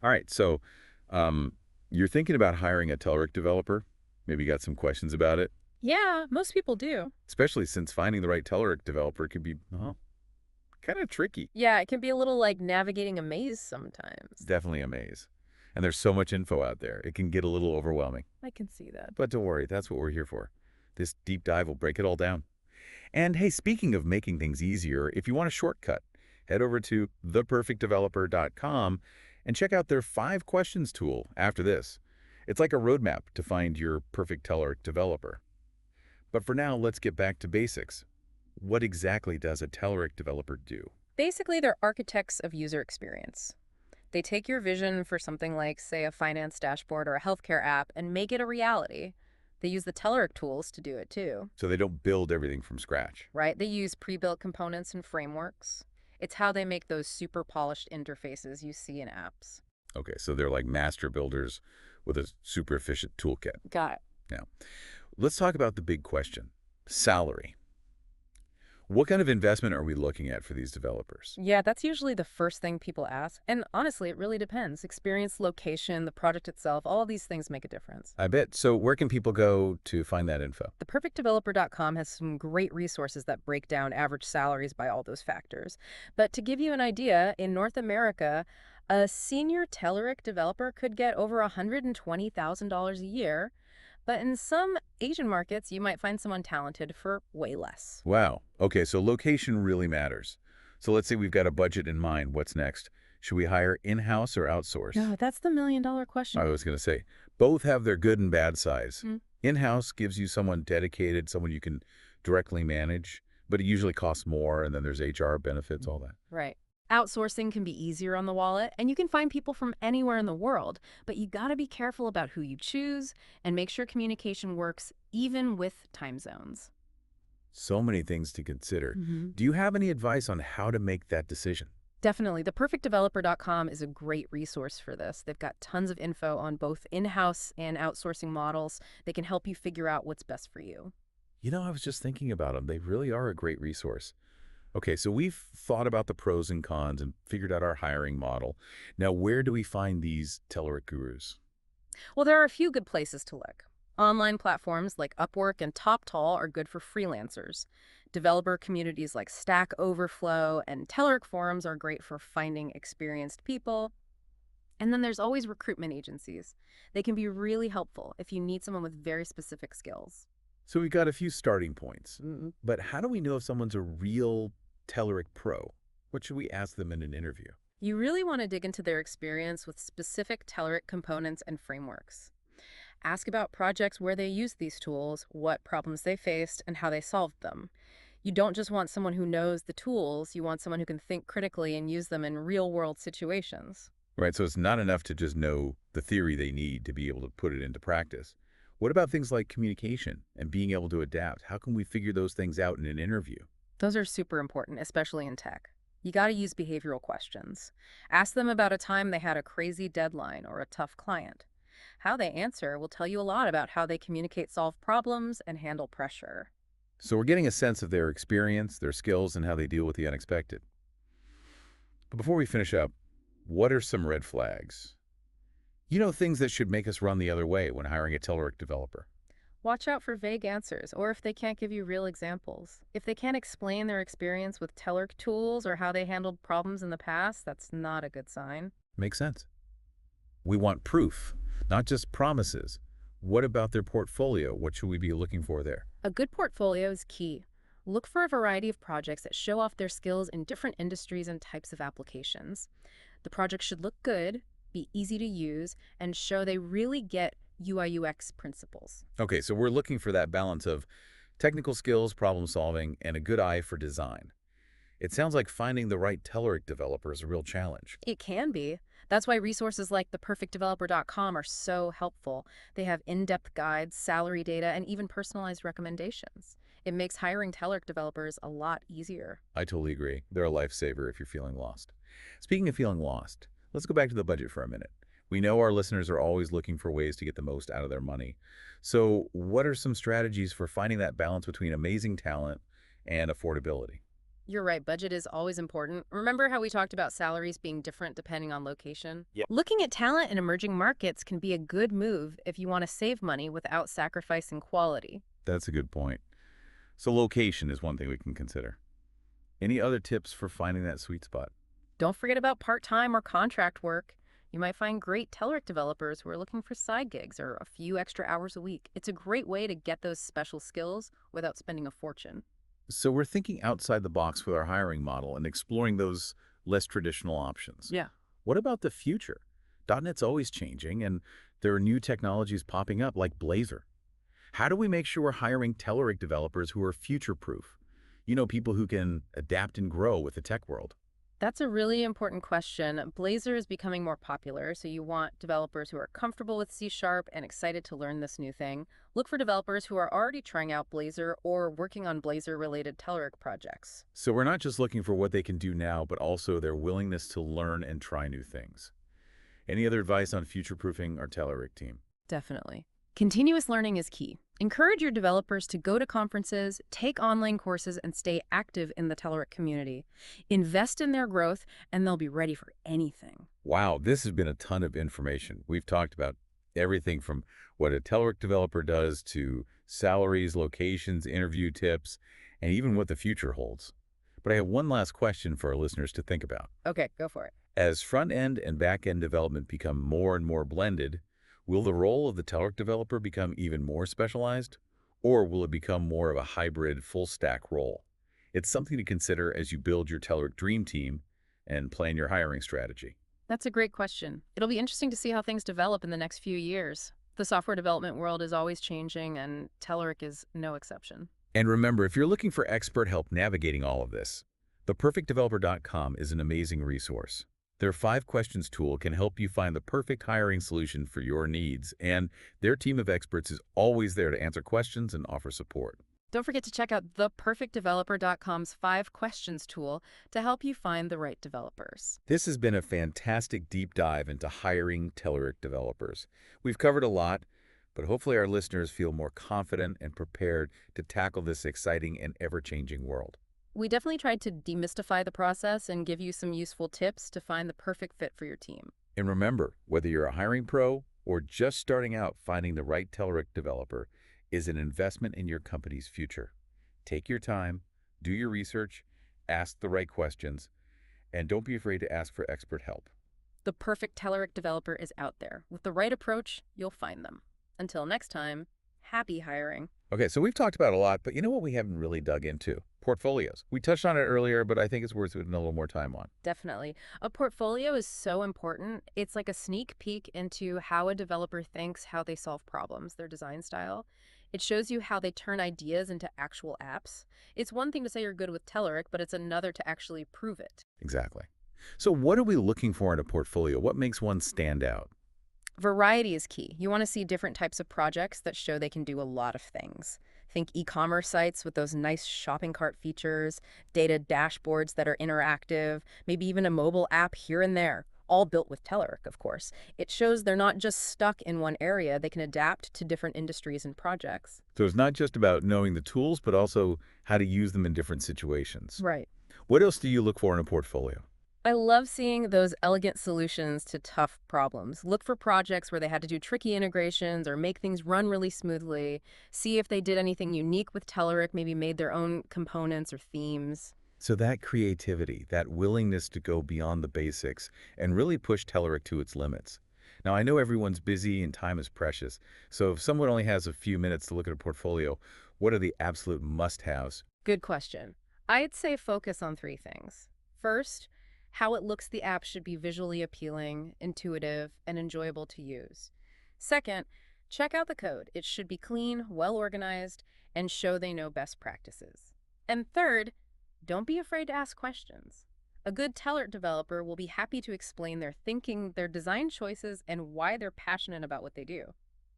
All right, so um, you're thinking about hiring a Telerik developer. Maybe you got some questions about it, Yeah, most people do. especially since finding the right Telerik developer can be kind of tricky. Yeah, it can be a little like navigating a maze sometimes. Definitely a maze. And there's so much info out there. It can get a little overwhelming. I can see that. But don't worry, that's what we're here for. This deep dive will break it all down. And hey, speaking of making things easier, if you want a shortcut, head over to theperfectdeveloper.com and check out their 5 questions tool after this. It's like a roadmap to find your perfect Telerik developer. But for now, let's get back to basics. What exactly does a Telerik developer do? Basically, they're architects of user experience. They take your vision for something like, say, a finance dashboard or a healthcare app and make it a reality. They use the Telerik tools to do it too, So they don't build everything from scratch. right? They use pre-built components and frameworks. It's how they make those super polished interfaces you see in apps. Okay, so they're like master builders with a super efficient toolkit. Got it. Now, let's talk about the big question, salary. What kind of investment are we looking at for these developers? Yeah, that's usually the first thing people ask. And honestly, it really depends. Experience, location, the project itself, all these things make a difference. I bet. So where can people go to find that info? ThePerfectDeveloper.com has some great resources that break down average salaries by all those factors. But to give you an idea, in North America, a senior Telerik developer could get over $120,000 a year. But in some Asian markets, you might find someone talented for way less. Wow. Okay, so location really matters. So let's say we've got a budget in mind. What's next? Should we hire in-house or outsource? No, that's the $1 million I question. was going to say, both have their good and bad sides. In-house gives you someone dedicated, someone you can directly manage, but it usually costs more, and then there's HR benefits, all that. Right. Outsourcing can be easier on the wallet, and you can find people from anywhere in the world, but you gotta be careful about who you choose and make sure communication works even with time zones. So many things to consider. hmm Do you have any advice on how to make that decision? Definitely. ThePerfectDeveloper.com is a great resource for this. They've got tons of info on both in-house and outsourcing models. They can help you figure out what's best for you. You know, I was just thinking about them. They really are a great resource. Okay, so we've thought about the pros and cons and figured out our hiring model. Now, where do we find these Telerik gurus? Well, there are a few good places to look. Online platforms like Upwork and TopTall are good for freelancers. Developer communities like Stack Overflow and Telerik forums are great for finding experienced people. And then there's always recruitment agencies. They can be really helpful if you need someone with very specific skills. So we've got a few starting points, but how do we know if someone's a real Telerik pro? What should we ask them in an interview? You really want to dig into their experience with specific Telerik components and frameworks. Ask about projects where they used these tools, what problems they faced, and how they solved them. You don't just want someone who knows the tools, you want someone who can think critically and use them in real-world situations. Right, so it's not enough to just know the theory they need to be able to put it into practice. What about things like communication and being able to adapt? How can we figure those things out in an interview? Those are super important, especially in tech. You got to use behavioral questions. Ask them about a time they had a crazy deadline or a tough client. How they answer will tell you a lot about how they communicate, solve problems, and handle pressure. So we're getting a sense of their experience, their skills, and how they deal with the unexpected. But before we finish up, what are some red flags? You know, things that should make us run the other way when hiring a Telerik developer. Watch out for vague answers or if they can't give you real examples. If they can't explain their experience with Telerik tools or how they handled problems in the past, that's not a good sign. Makes sense. We want proof, not just promises. What about their portfolio? What should we be looking for there? A good portfolio is key. Look for a variety of projects that show off their skills in different industries and types of applications. The project should look good, be easy to use, and show they really get UI/UX principles. Okay, so we're looking for that balance of technical skills, problem solving, and a good eye for design. It sounds like finding the right Telerik developer is a real challenge. It can be. That's why resources like theperfectdeveloper.com are so helpful. They have in-depth guides, salary data, and even personalized recommendations. It makes hiring Telerik developers a lot easier. I totally agree. They're a lifesaver if you're feeling lost. Speaking of feeling lost, let's go back to the budget for a minute. We know our listeners are always looking for ways to get the most out of their money. So what are some strategies for finding that balance between amazing talent and affordability? You're right, budget is always important. Remember how we talked about salaries being different depending on location? Yeah. Looking at talent in emerging markets can be a good move if you want to save money without sacrificing quality. That's a good point. So location is one thing we can consider. Any other tips for finding that sweet spot? Don't forget about part-time or contract work. You might find great Telerik developers who are looking for side gigs or a few extra hours a week. It's a great way to get those special skills without spending a fortune. So we're thinking outside the box with our hiring model and exploring those less traditional options. Yeah. What about the future? .NET's always changing, and there are new technologies popping up like Blazor. How do we make sure we're hiring Telerik developers who are future-proof? People who can adapt and grow with the tech world. That's a really important question. Blazor is becoming more popular, so you want developers who are comfortable with C# and excited to learn this new thing. Look for developers who are already trying out Blazor or working on Blazor-related Telerik projects. So we're not just looking for what they can do now, but also their willingness to learn and try new things. Any other advice on future-proofing our Telerik team? Definitely. Continuous learning is key. Encourage your developers to go to conferences, take online courses, and stay active in the Telerik community. Invest in their growth, and they'll be ready for anything. Wow, this has been a ton of information. We've talked about everything from what a Telerik developer does to salaries, locations, interview tips, and even what the future holds. But I have one last question for our listeners to think about. Okay, go for it. As front-end and back-end development become more and more blended, will the role of the Telerik developer become even more specialized, or will it become more of a hybrid full-stack role? It's something to consider as you build your Telerik dream team and plan your hiring strategy. That's a great question. It'll be interesting to see how things develop in the next few years. The software development world is always changing, and Telerik is no exception. And remember, if you're looking for expert help navigating all of this, theperfectdeveloper.com is an amazing resource. Their 5 questions tool can help you find the perfect hiring solution for your needs, and their team of experts is always there to answer questions and offer support. Don't forget to check out theperfectdeveloper.com's 5 questions tool to help you find the right developers. This has been a fantastic deep dive into hiring Telerik developers. We've covered a lot, but hopefully our listeners feel more confident and prepared to tackle this exciting and ever-changing world. We definitely tried to demystify the process and give you some useful tips to find the perfect fit for your team. And remember, whether you're a hiring pro or just starting out, finding the right Telerik developer is an investment in your company's future. Take your time, do your research, ask the right questions, and don't be afraid to ask for expert help. The perfect Telerik developer is out there. With the right approach, you'll find them. Until next time, happy hiring. Okay, so we've talked about a lot, but you know what we haven't really dug into? Portfolios. We touched on it earlier, but I think it's worth putting a little more time on. Definitely. A portfolio is so important. It's like a sneak peek into how a developer thinks, how they solve problems, their design style. It shows you how they turn ideas into actual apps. It's one thing to say you're good with Telerik, but it's another to actually prove it. Exactly. So what are we looking for in a portfolio? What makes one stand out? Variety is key. You want to see different types of projects that show they can do a lot of things. Think e-commerce sites with those nice shopping cart features, data dashboards that are interactive, maybe even a mobile app here and there, all built with Telerik, of course. It shows they're not just stuck in one area. They can adapt to different industries and projects. So it's not just about knowing the tools, but also how to use them in different situations. Right. What else do you look for in a portfolio? I love seeing those elegant solutions to tough problems. Look for projects where they had to do tricky integrations or make things run really smoothly. See if they did anything unique with Telerik, maybe made their own components or themes. So that creativity, that willingness to go beyond the basics and really push Telerik to its limits. Now, I know everyone's busy and time is precious, so if someone only has a few minutes to look at a portfolio, what are the absolute must-haves? Good question. I'd say focus on 3 things. First, how it looks the app should be visually appealing, intuitive, and enjoyable to use. Second, check out the code. It should be clean, well-organized, and show they know best practices. And third, don't be afraid to ask questions. A good Telerik developer will be happy to explain their thinking, their design choices, and why they're passionate about what they do.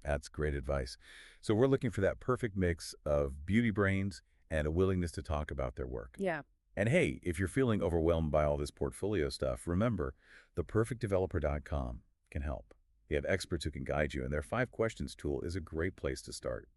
That's great advice. So we're looking for that perfect mix of beauty brains and a willingness to talk about their work. Yeah. And hey, if you're feeling overwhelmed by all this portfolio stuff, remember, theperfectdeveloper.com can help. They have experts who can guide you, and their 5 questions tool is a great place to start.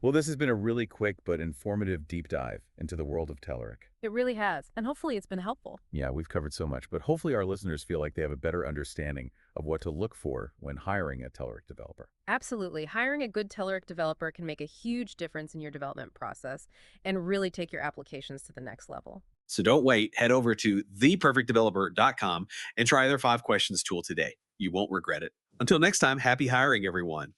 Well, this has been a really quick but informative deep dive into the world of Telerik. It really has, and hopefully it's been helpful. Yeah, we've covered so much, but hopefully our listeners feel like they have a better understanding of what to look for when hiring a Telerik developer. Absolutely. Hiring a good Telerik developer can make a huge difference in your development process and really take your applications to the next level. So don't wait. Head over to theperfectdeveloper.com and try their 5 questions tool today. You won't regret it. Until next time, happy hiring, everyone.